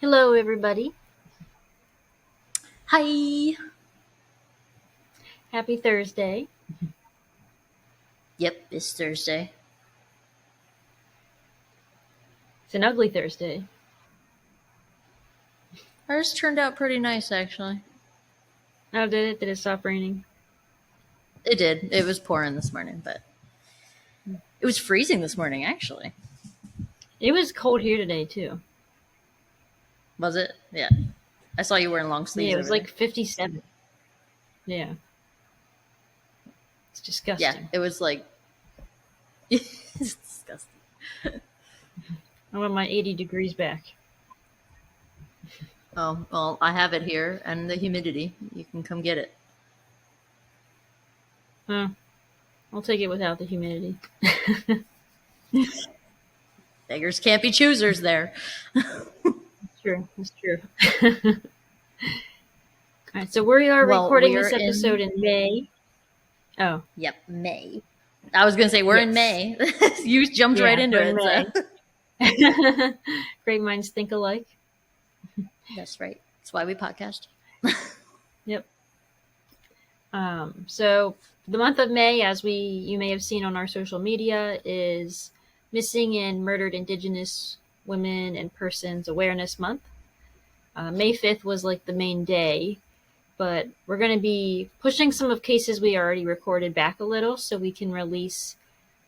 Hello, everybody. Hi. Happy Thursday. Yep, it's Thursday. It's an ugly Thursday. Ours turned out pretty nice, actually. Oh, did it? Did it stop raining? It did. It was pouring this morning, but it was freezing this morning, actually. It was cold here today, too. Was it? Yeah. I saw you wearing long Yeah, sleeves it was over like there. 57. Yeah. It's Yeah, disgusting. it was like. It's disgusting. I want my 80 degrees back. Oh, well, I have it here, and the humidity. You can come get it. Huh. I'll take it without the humidity. Beggars can't be choosers there. That's true. That's true. All right, so we are Well, recording we are this episode in. in May. Oh, Yep, May. I was going to say, we're in yes. May. You jumped right Yeah, into we're in it, so. May. Great minds think alike. That's right. That's why we podcast. Yep. So the month of May, as you may have seen on our social media, is Missing and Murdered Indigenous Women and Persons Awareness Month. May 5th was like the main day, but we're going to be pushing some of cases we already recorded back a little so we can release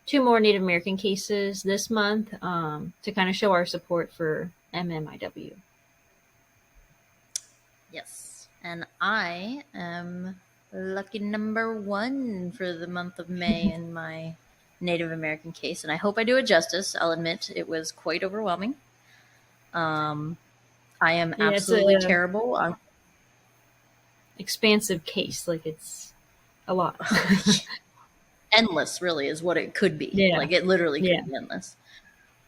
2 more Native American cases this month to kind of show our support for MMIW. Yes. And I am lucky number 1 for the month of May in my Native American case. And I hope I do it justice. I'll admit it was quite overwhelming. I am Yeah, it's absolutely a terrible. expansive case. Like it's a lot. Endless, really, is what it could be. Yeah. Like, it literally Yeah. could be endless.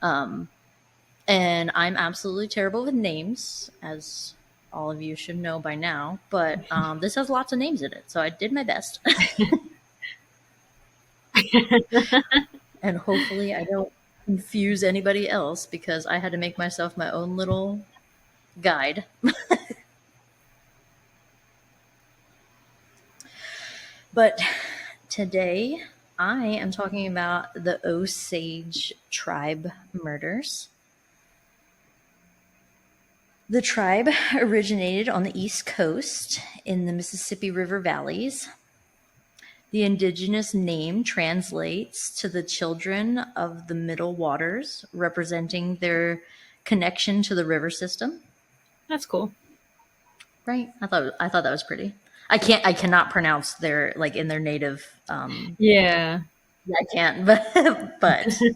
And I'm absolutely terrible with names, as all of you should know by now. But this has lots of names in it, so I did my best. And hopefully I don't confuse anybody else, because I had to make myself my own little guide. But today I am talking about the Osage Tribe murders. The tribe originated on the East Coast in the Mississippi River valleys. The indigenous name translates to the children of the middle waters, representing their connection to the river system. That's cool. Right. I thought that was pretty. I cannot pronounce their, like, in their native. Yeah. Yeah, I can't, but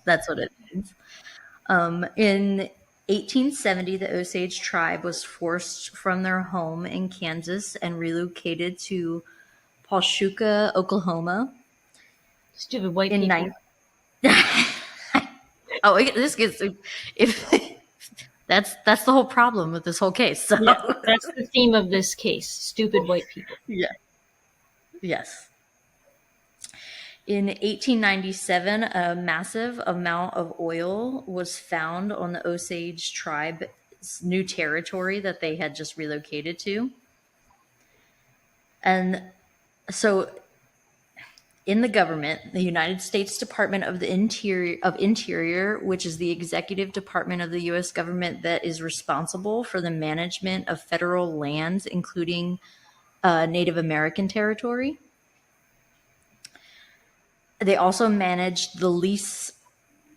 that's what it means. In 1870, the Osage tribe was forced from their home in Kansas and relocated to Pawshuka, Oklahoma. Stupid white In people. Oh, this gets if that's the whole problem with this whole case. So Yeah, that's the theme of this case. Stupid white people. yeah, yes. In 1897, a massive amount of oil was found on the Osage tribe's new territory that they had just relocated to. And so in the government, the United States Department of the Interior, which is the executive department of the US government that is responsible for the management of federal lands, including Native American territory. They also managed the lease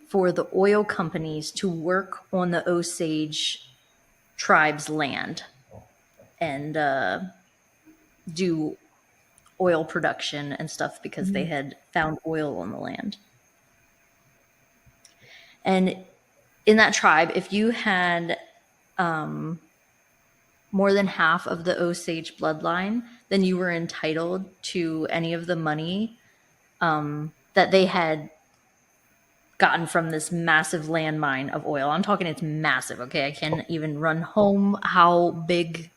for the oil companies to work on the Osage tribe's land and do oil production and stuff, because they had found oil on the land. And in that tribe, if you had more than half of the Osage bloodline, then you were entitled to any of the money that they had gotten from this massive landmine of oil. I'm talking, it's massive, okay? I can't even run home how big,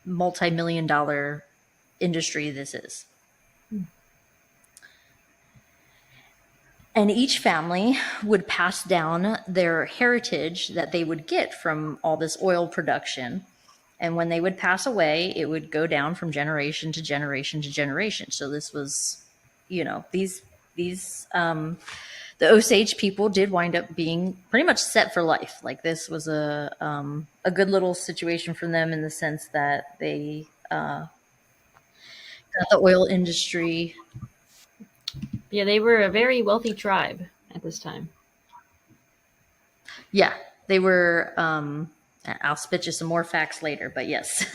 multi-million-dollar industry this is. And each family would pass down their heritage that they would get from all this oil production. And when they would pass away, it would go down from generation to generation to generation. So this was, these the Osage people did wind up being pretty much set for life. Like this was a good little situation for them in the sense that they got the oil industry. Yeah, they were a very wealthy tribe at this time. Yeah, they were. I'll spit you some more facts later, but yes.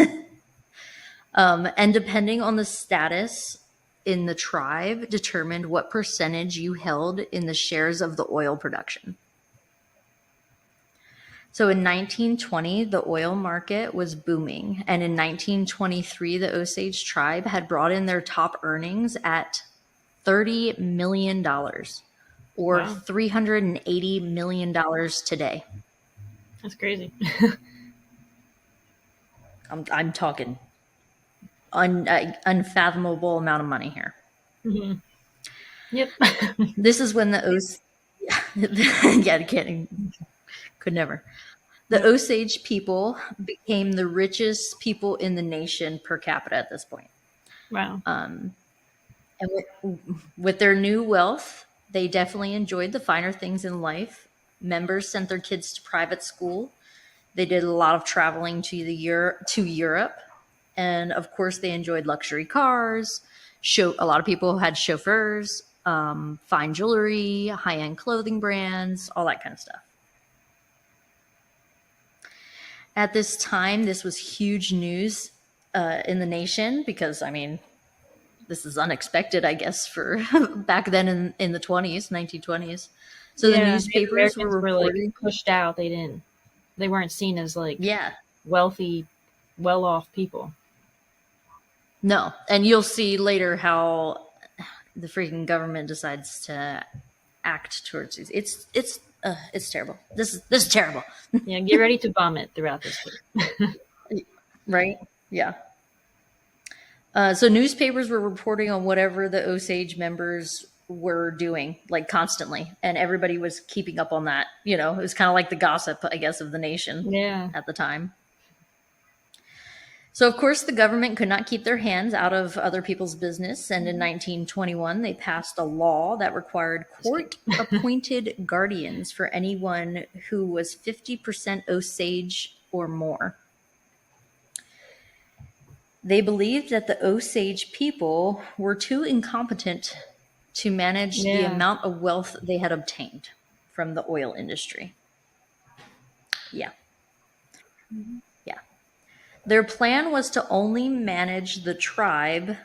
And depending on the status in the tribe, determined what percentage you held in the shares of the oil production. So in 1920, the oil market was booming. And in 1923, the Osage tribe had brought in their top earnings at $30 million or Wow. $380 million today. That's crazy. I'm talking unfathomable amount of money here. Mm-hmm. Yep. This is when the yeah, could never. The Yep. Osage people became the richest people in the nation per capita at this point. Wow. And with their new wealth, they definitely enjoyed the finer things in life. Members sent their kids to private school. They did a lot of traveling to Europe, and of course, they enjoyed luxury cars. A lot of people had chauffeurs, fine jewelry, high-end clothing brands, all that kind of stuff. At this time, this was huge news in the nation because, I mean, this is unexpected, I guess, for back then in the 1920s. So the Yeah, Native newspapers were Americans were like reporting. pushed out. They weren't seen as like Yeah, wealthy, well-off people. no. And you'll see later how the freaking government decides to act towards these. It's terrible. This is terrible. Yeah, get ready to vomit throughout this book. Right? Yeah. So newspapers were reporting on whatever the Osage members were doing, like constantly, and everybody was keeping up on that. It was kind of like the gossip, I guess, of the nation Yeah. at the time. So, of course, the government could not keep their hands out of other people's business, and in 1921, they passed a law that required court-appointed guardians for anyone who was 50% Osage or more. They believed that the Osage people were too incompetent to manage the Yeah. amount of wealth they had obtained from the oil industry. Yeah. Yeah. Their plan was to only manage the tribe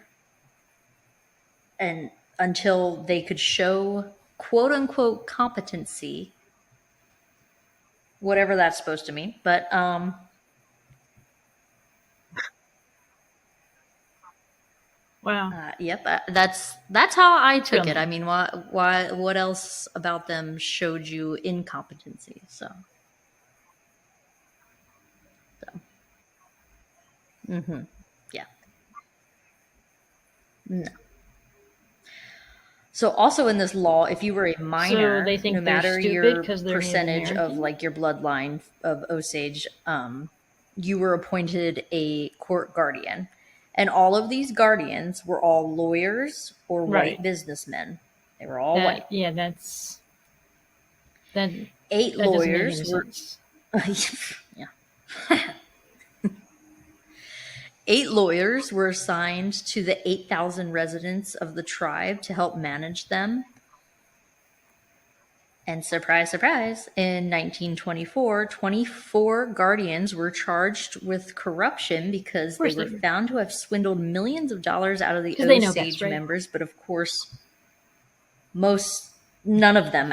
and until they could show quote unquote competency, whatever that's supposed to mean. But Wow. yep, that's how I took Film. it. I mean, what else about them showed you incompetency? So yeah, no. So also in this law, if you were a So minor, they no think they're matter stupid your because they're Native percentage of American? like your bloodline of Osage, you were appointed a court guardian. And all of these guardians were all lawyers or Right. white businessmen. They were all white. Yeah, that Eight that doesn't make any lawyers were sense. yeah. 8 lawyers were assigned to the 8,000 residents of the tribe to help manage them. And surprise, surprise, in 1924, 24 guardians were charged with corruption because they were found to have swindled millions of dollars out of the Osage members. But of course, none of them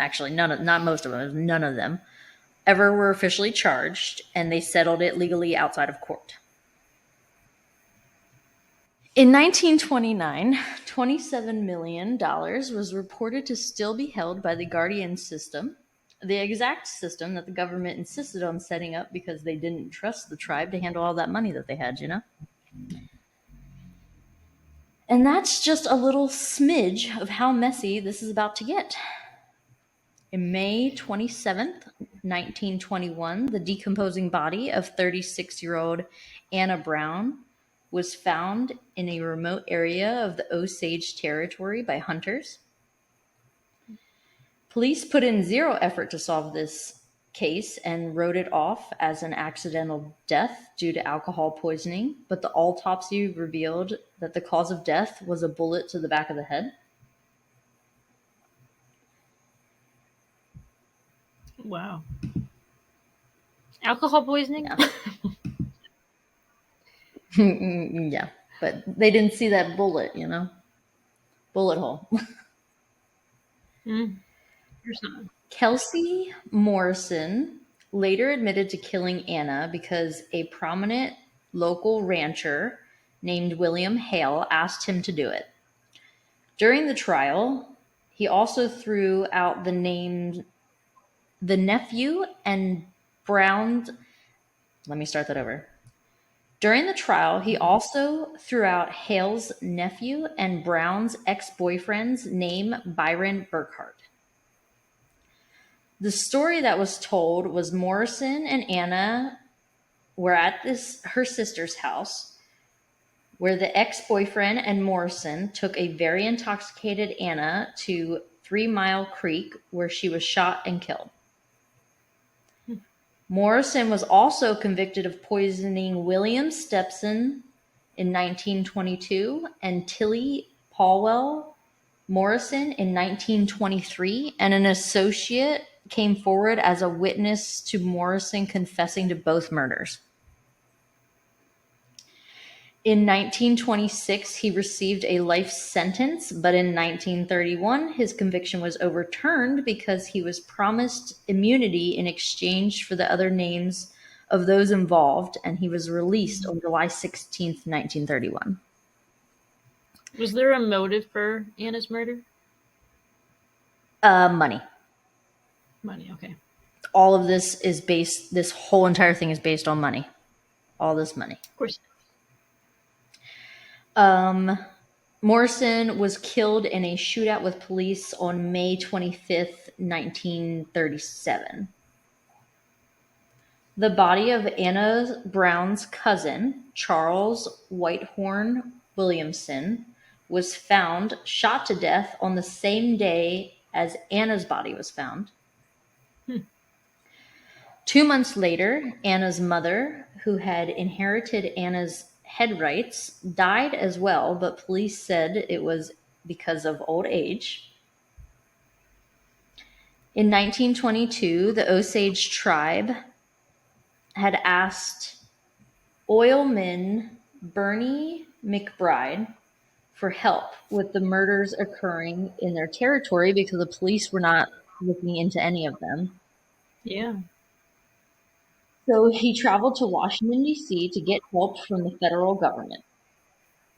ever were officially charged, and they settled it legally outside of court. In 1929, $27 million was reported to still be held by the Guardian system, the exact system that the government insisted on setting up because they didn't trust the tribe to handle all that money that they had, And that's just a little smidge of how messy this is about to get. In May 27th, 1921, the decomposing body of 36-year-old Anna Brown was found in a remote area of the Osage Territory by hunters. Police put in zero effort to solve this case and wrote it off as an accidental death due to alcohol poisoning, but the autopsy revealed that the cause of death was a bullet to the back of the head. Wow. Alcohol poisoning? Yeah. Yeah, but they didn't see that bullet, bullet hole. Mm. There's not. Kelsey Morrison later admitted to killing Anna because a prominent local rancher named William Hale asked him to do it. During the trial, he also threw out the name the nephew and Brown's. Let me start that over. During the trial, he also threw out Hale's nephew and Brown's ex-boyfriend's name, Byron Burkhart. The story that was told was Morrison and Anna were at her sister's house, where the ex-boyfriend and Morrison took a very intoxicated Anna to 3 Mile Creek, where she was shot and killed. Morrison was also convicted of poisoning William Stepson in 1922 and Tilly Paulwell Morrison in 1923, and an associate came forward as a witness to Morrison confessing to both murders. In 1926, he received a life sentence, but in 1931, his conviction was overturned because he was promised immunity in exchange for the other names of those involved, and he was released on July 16th, 1931. Was there a motive for Anna's murder? Money. Money, okay. All of this whole entire thing is based on money. All this money. Of course. Morrison was killed in a shootout with police on May 25th, 1937. The body of Anna Brown's cousin, Charles Whitehorn Williamson, was found shot to death on the same day as Anna's body was found. 2 months later, Anna's mother, who had inherited Anna's head rights, died as well, but police said it was because of old age. In 1922, the Osage Tribe had asked oilman Bernie McBride for help with the murders occurring in their territory because the police were not looking into any of them. Yeah. So he traveled to Washington, D.C. to get help from the federal government.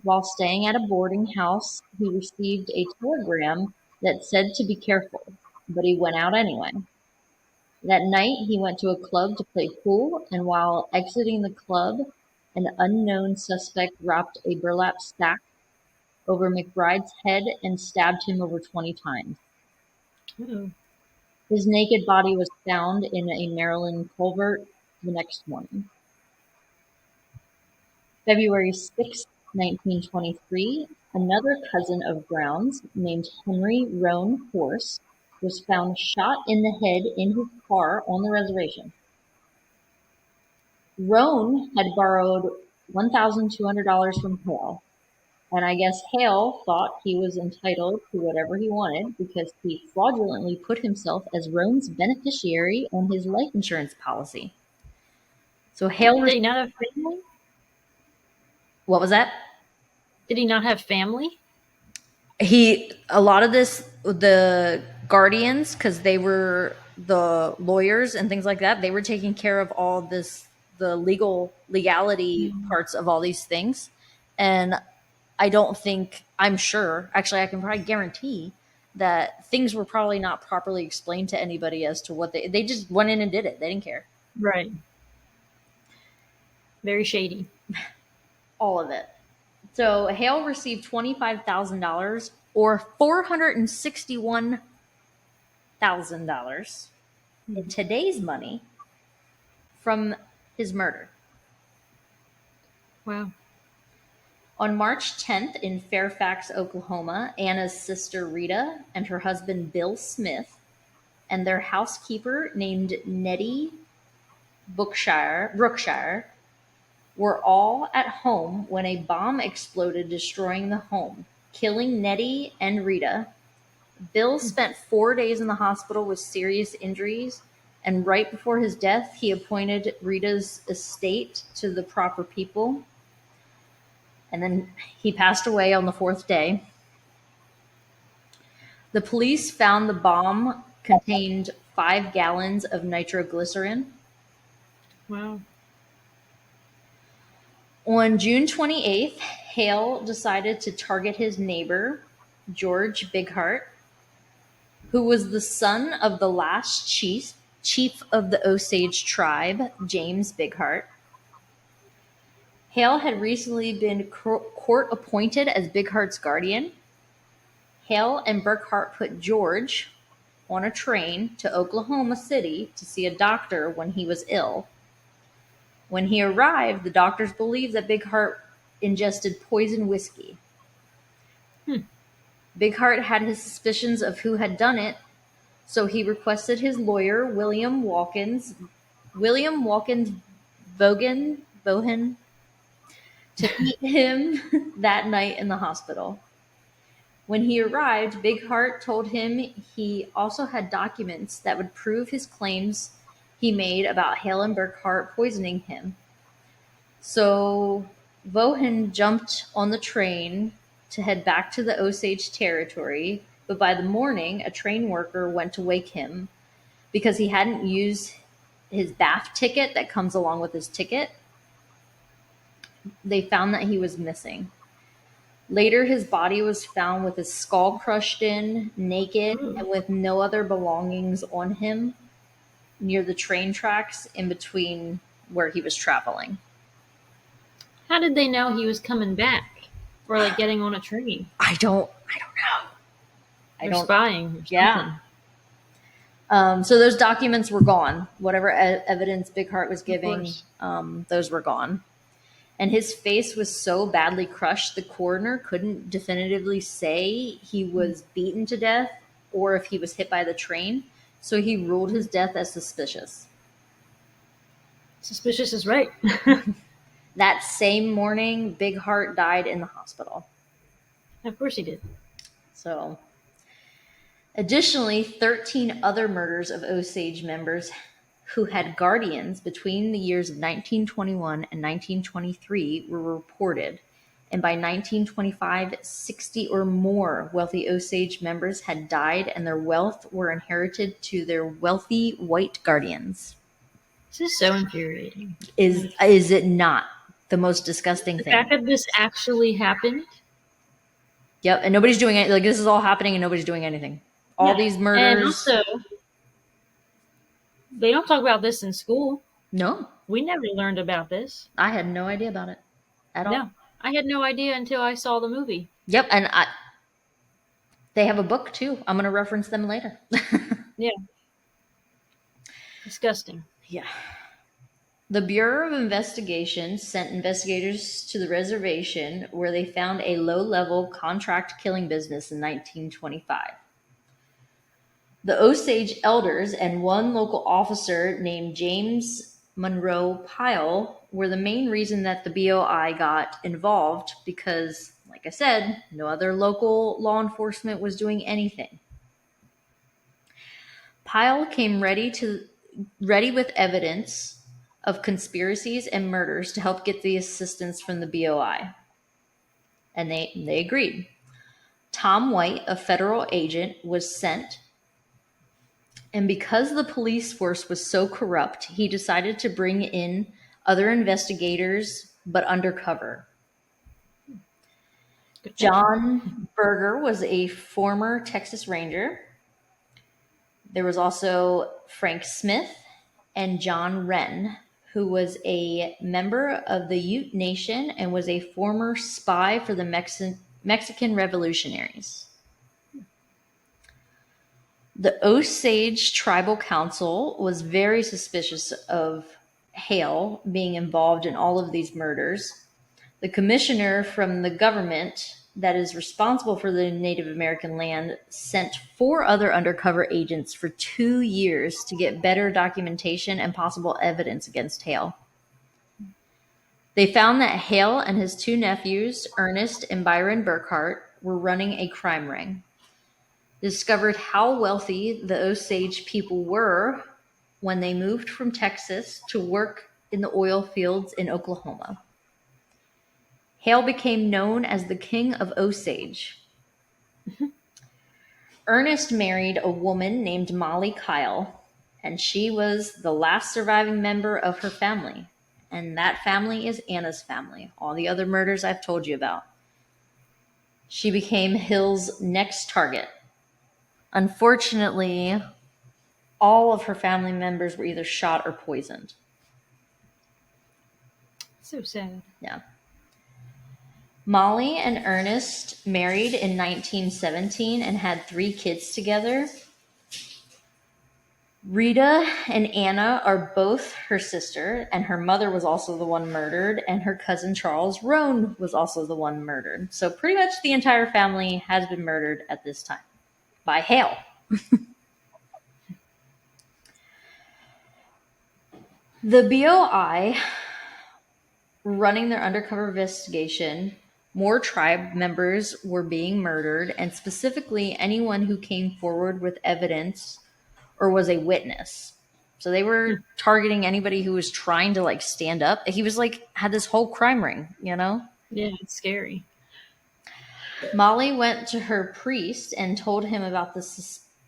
While staying at a boarding house, he received a telegram that said to be careful, but he went out anyway. That night, he went to a club to play pool, and while exiting the club, an unknown suspect wrapped a burlap sack over McBride's head and stabbed him over 20 times. Uh-oh. His naked body was found in a Maryland culvert the next morning. February 6, 1923, another cousin of Brown's, named Henry Roan Horse, was found shot in the head in his car on the reservation. Roan had borrowed $1,200 from Hale, and I guess Hale thought he was entitled to whatever he wanted because he fraudulently put himself as Roan's beneficiary on his life insurance policy. So Hale... Did he not have family? What was that? Did he not have family? A lot of this, the guardians, because they were the lawyers and things like that, they were taking care of all this, the legality parts of all these things. And I'm sure, actually I can probably guarantee that things were probably not properly explained to anybody as to what they just went in and did it. They didn't care. Right. Very shady. All of it. So Hale received $25,000 or $461 in today's money from his murder. Wow. On March 10th in Fairfax, Oklahoma, Anna's sister Rita and her husband Bill Smith and their housekeeper named Nettie Brookshire were all at home when a bomb exploded, destroying the home, killing Nettie and Rita. Bill spent 4 days in the hospital with serious injuries, and right before his death, he appointed Rita's estate to the proper people. And then he passed away on the fourth day. The police found the bomb contained 5 gallons of nitroglycerin. Wow. On June 28th, Hale decided to target his neighbor, George Bighart, who was the son of the last chief of the Osage Tribe, James Bighart. Hale had recently been court appointed as Bighart's guardian. Hale and Bighart put George on a train to Oklahoma City to see a doctor when he was ill. When he arrived, the doctors believed that Bighart ingested poison whiskey. Bighart had his suspicions of who had done it, so he requested his lawyer, William Watkins Bohan, to meet him that night in the hospital. When he arrived, Bighart told him he also had documents that would prove his claims he made about Hale and Bighart poisoning him. So Bohan jumped on the train to head back to the Osage Territory, but by the morning, a train worker went to wake him because he hadn't used his bath ticket that comes along with his ticket. They found that he was missing. Later, his body was found with his skull crushed in, naked, and with no other belongings on him near the train tracks in between where he was traveling. How did they know he was coming back? Or like getting on a train? I don't know. Or spying or something. Yeah. So those documents were gone. Whatever evidence Bighart was giving, those were gone. And his face was so badly crushed, the coroner couldn't definitively say he was beaten to death or if he was hit by the train. So he ruled his death as suspicious. Suspicious is right. That same morning, Bighart died in the hospital. Of course he did. So, additionally, 13 other murders of Osage members who had guardians between the years of 1921 and 1923 were reported. And by 1925, 60 or more wealthy Osage members had died and their wealth were inherited to their wealthy white guardians. This is so infuriating. Is it not the most disgusting The thing? fact that this actually happened. Yep, and nobody's doing it. Like, this is all happening and nobody's doing anything. All these murders. And also, they don't talk about this in school. No. We never learned about this. I had no idea about it at all. No. I had no idea until I saw the movie. Yep, and they have a book too. I'm going to reference them later. Yeah. Disgusting. Yeah. The Bureau of Investigation sent investigators to the reservation where they found a low-level contract killing business in 1925. The Osage elders and one local officer named James Monroe Pyle were the main reason that the BOI got involved because, like I said, no other local law enforcement was doing anything. Pyle came ready with evidence of conspiracies and murders to help get the assistance from the BOI. And they agreed. Tom White, a federal agent, was sent. And because the police force was so corrupt, he decided to bring in other investigators, but undercover. John Berger was a former Texas Ranger. There was also Frank Smith and John Wren, who was a member of the Ute Nation and was a former spy for the Mexican revolutionaries. The Osage Tribal Council was very suspicious of Hale being involved in all of these murders. The commissioner from the government that is responsible for the Native American land sent 4 other undercover agents for 2 years to get better documentation and possible evidence against Hale. They found that Hale and his 2 nephews, Ernest and Byron Burkhart, were running a crime ring. Discovered how wealthy the Osage people were when they moved from Texas to work in the oil fields in Oklahoma. Hale became known as the King of Osage. Ernest married a woman named Molly Kyle, and she was the last surviving member of her family. And that family is Anna's family. All the other murders I've told you about. She became Hill's next target. Unfortunately, all of her family members were either shot or poisoned. So sad. Yeah. Molly and Ernest married in 1917 and had 3 kids together. Rita and Anna are both her sister, and her mother was also the one murdered, and her cousin Charles Roan was also the one murdered. So pretty much the entire family has been murdered at this time by Hale. The BOI, running their undercover investigation, more tribe members were being murdered, and specifically anyone who came forward with evidence or was a witness. So they were targeting anybody who was trying to like stand up. He was like, had this whole crime ring, you know? Yeah, it's scary. Molly went to her priest and told him about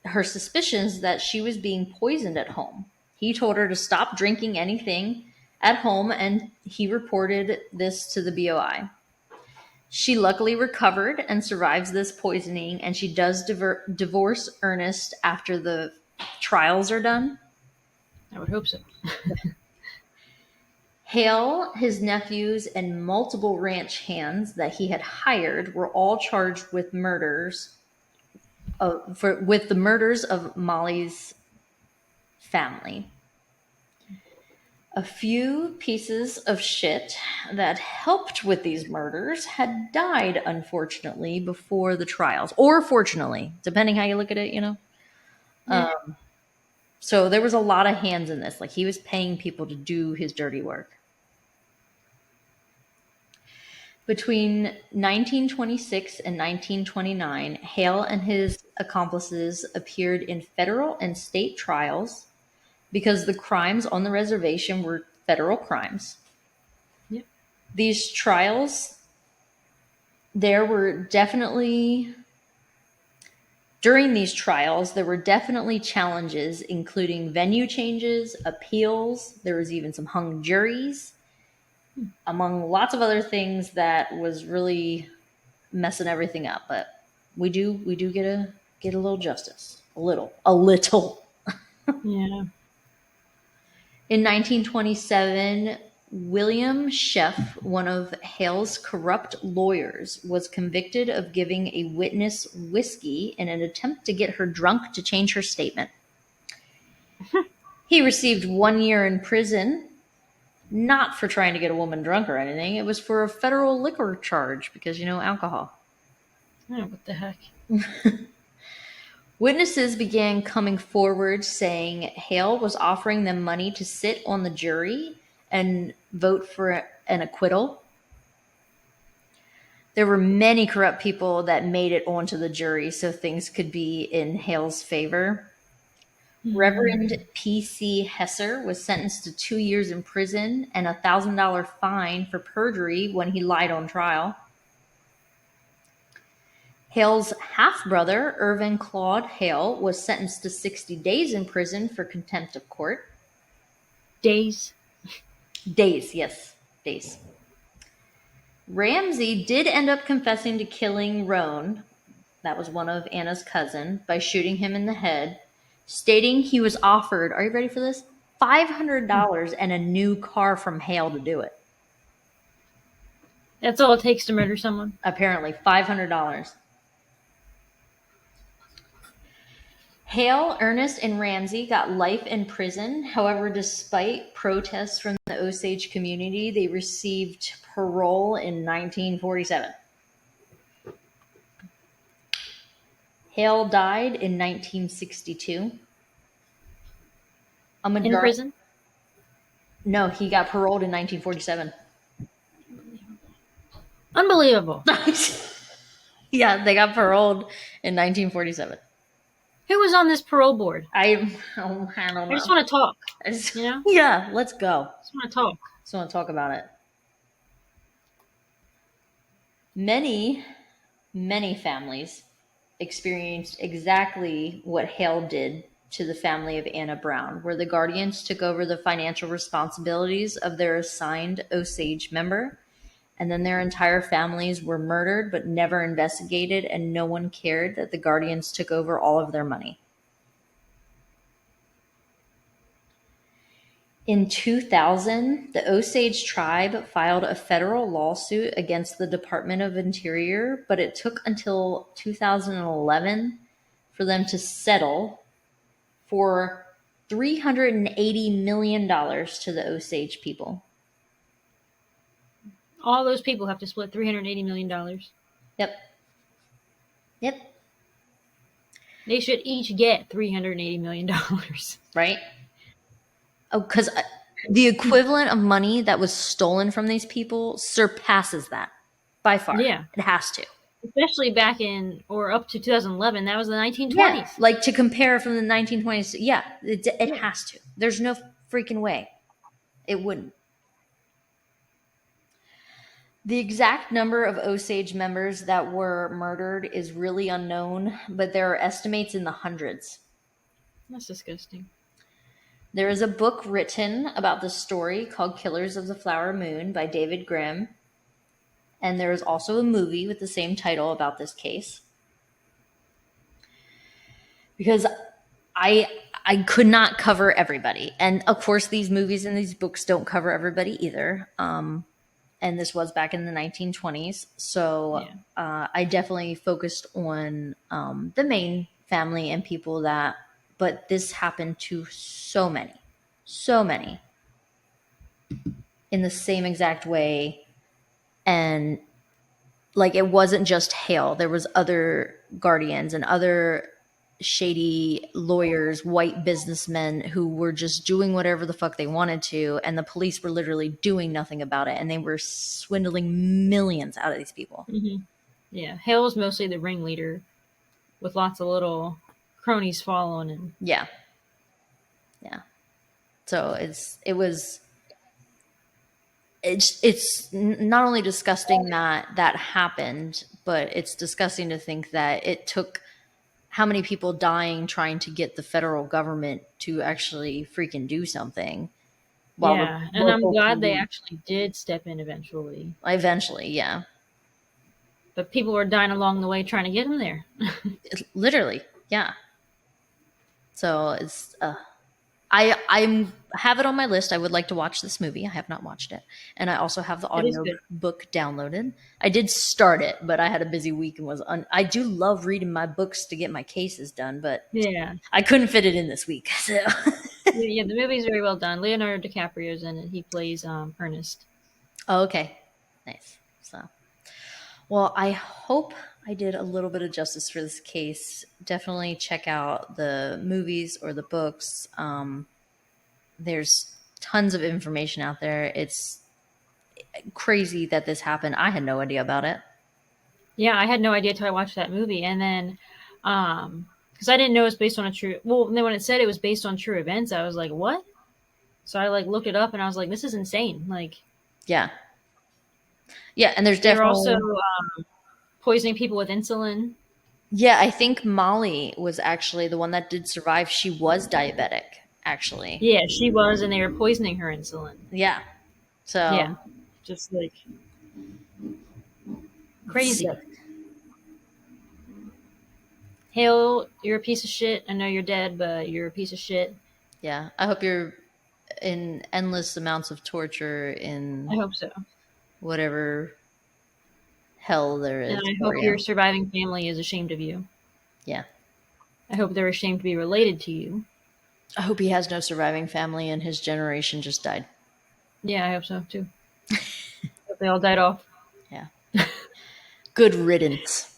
her suspicions that she was being poisoned at home. He told her to stop drinking anything at home, and he reported this to the BOI. She luckily recovered and survives this poisoning, and she does divorce Ernest after the trials are done. I would hope so. Hale, his nephews, and multiple ranch hands that he had hired were all charged with murders with the murders of Molly's family. A few pieces of shit that helped with these murders had died, unfortunately, before the trials, or fortunately, depending how you look at it, you know. Yeah. So there was a lot of hands in this. Like, he was paying people to do his dirty work. Between 1926 and 1929, Hale and his accomplices appeared in federal and state trials because the crimes on the reservation were federal crimes. Yep. These trials, during these trials, there were definitely challenges, including venue changes, appeals. There was even some hung juries, among lots of other things that was really messing everything up. But we do get a little justice, a little. Yeah. In 1927, William Sheff, one of Hale's corrupt lawyers, was convicted of giving a witness whiskey in an attempt to get her drunk to change her statement. He received 1 year in prison, not for trying to get a woman drunk or anything. It was for a federal liquor charge because, you know, alcohol. Oh, what the heck? Witnesses began coming forward saying Hale was offering them money to sit on the jury and vote for an acquittal. There were many corrupt people that made it onto the jury so things could be in Hale's favor. Reverend P.C. Hesser was sentenced to 2 years in prison and a $1,000 fine for perjury when he lied on trial. Hale's half-brother, Irvin Claude Hale, was sentenced to 60 days in prison for contempt of court. Days? Days, yes. Days. Ramsey did end up confessing to killing Roan, that was one of Anna's cousin, by shooting him in the head, stating he was offered, are you ready for this? $500 and a new car from Hale to do it. That's all it takes to murder someone? Apparently, $500. Hale, Ernest, and Ramsey got life in prison. However, despite protests from the Osage community, they received parole in 1947. Hale died in 1962. A In majority. prison? No, he got paroled in 1947. Unbelievable. Yeah, they got paroled in 1947. Who was on this parole board? I don't I just know. want to talk, you know? Yeah, let's go. Just want to talk. Just want to talk about it. Many, many families experienced exactly what Hale did to the family of Anna Brown, where the guardians took over the financial responsibilities of their assigned Osage member, and then their entire families were murdered but never investigated, and no one cared that the guardians took over all of their money. In 2000, the Osage Tribe filed a federal lawsuit against the Department of Interior, but it took until 2011 for them to settle for $380 million to the Osage people. All those people have to split $380 million. Yep. Yep. They should each get $380 million. Right? Oh, because the equivalent of money that was stolen from these people surpasses that by far. Yeah. It has to. Especially back in, or up to 2011, that was the 1920s. Yeah, like to compare from the 1920s. Yeah, it Yeah. has to. There's no freaking way it wouldn't. The exact number of Osage members that were murdered is really unknown, but there are estimates in the hundreds. That's disgusting. There is a book written about the story called Killers of the Flower Moon by David Grimm, and there is also a movie with the same title about this case. Because I could not cover everybody, and of course these movies and these books don't cover everybody either. And this was back in the 1920s, so Yeah. I definitely focused on the main family and people that. But this happened to so many, in the same exact way, and like it wasn't just Hale. There was other guardians and other shady lawyers, white businessmen who were just doing whatever the fuck they wanted to, and the police were literally doing nothing about it, and they were swindling millions out of these people. Mm-hmm. Yeah. Hale was mostly the ringleader with lots of little cronies following him. Yeah. So it's not only disgusting that that happened, but it's disgusting to think that it took how many people dying trying to get the federal government to actually freaking do something. While Yeah. the And I'm local glad they police, actually did step in eventually. eventually, yeah, But people were dying along the way trying to get him there. literally, yeah. So it's I have it on my list. I would like to watch this movie. I have not watched it, and I also have the It is audio good. book downloaded. I did start it, but I had a busy week and I do love reading my books to get my cases done, but Yeah. I couldn't fit it in this week. So Yeah, the movie's very well done. Leonardo DiCaprio's in it. He plays Ernest. oh, okay, nice. So, well, I hope I did a little bit of justice for this case. Definitely check out the movies or the books. There's tons of information out there. It's crazy that this happened. I had no idea about it. Yeah, I had no idea till I watched that movie, and then because I didn't know it was based on a true. Well, then when it said it was based on true events, I was like, "What?" So I like looked it up, and I was like, "This is insane!" Like, Yeah. Yeah, and there's they were also definitely poisoning people with insulin. yeah, I think Molly was actually the one that did survive. She was diabetic, actually. Yeah, she was, and they were poisoning her insulin. Yeah. Yeah, So just like crazy. so- Hale, you're a piece of shit. I know you're dead, but you're a piece of shit. yeah. I hope you're in endless amounts of torture I in hope so. whatever hell there And is I for hope you. your surviving family is ashamed of you. Yeah. I hope they're ashamed to be related to you. I hope he has no surviving family and his generation just died. Yeah, I hope so too. Hope they all died off. Yeah. Good riddance.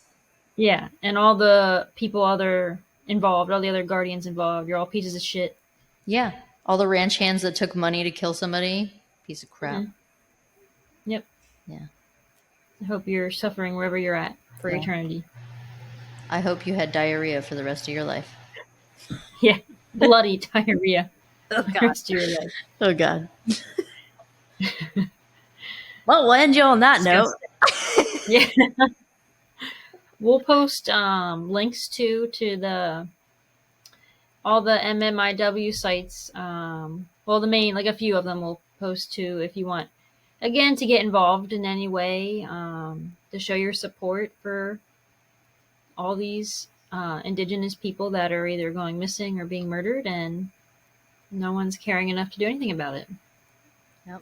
Yeah, and all the people other involved, all the other guardians involved, you're all pieces of shit. Yeah. All the ranch hands that took money to kill somebody, piece of crap. Mm-hmm. Yep. Yeah. I hope you're suffering wherever you're at for Yeah. eternity. I hope you had diarrhea for the rest of your life. Yeah, bloody diarrhea Oh, for the God. rest of your life. Oh, God. Well, we'll end you on that note. Yeah. We'll post links to the all the MMIW sites. Well, the main, like a few of them, we'll post to if you want. Again, to get involved in any way, to show your support for all these Indigenous people that are either going missing or being murdered, and no one's caring enough to do anything about it. Yep.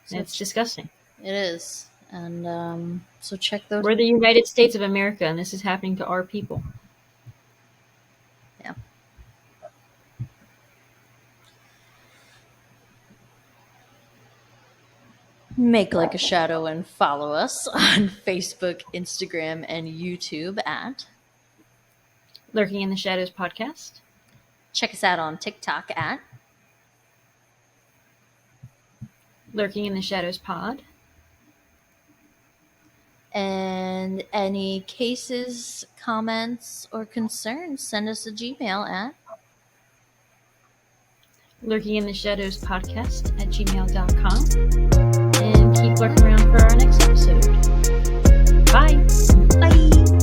So it's disgusting. It is. And so check those. We're the United States of America, and this is happening to our people. Yeah. Make Like a Shadow and follow us on Facebook, Instagram, and YouTube at Lurking in the Shadows podcast. Check us out on TikTok at Lurking in the Shadows pod. And any cases, comments, or concerns, send us a Gmail at Lurking in the Shadows podcast at gmail.com. And keep lurking around for our next episode. Bye. Bye.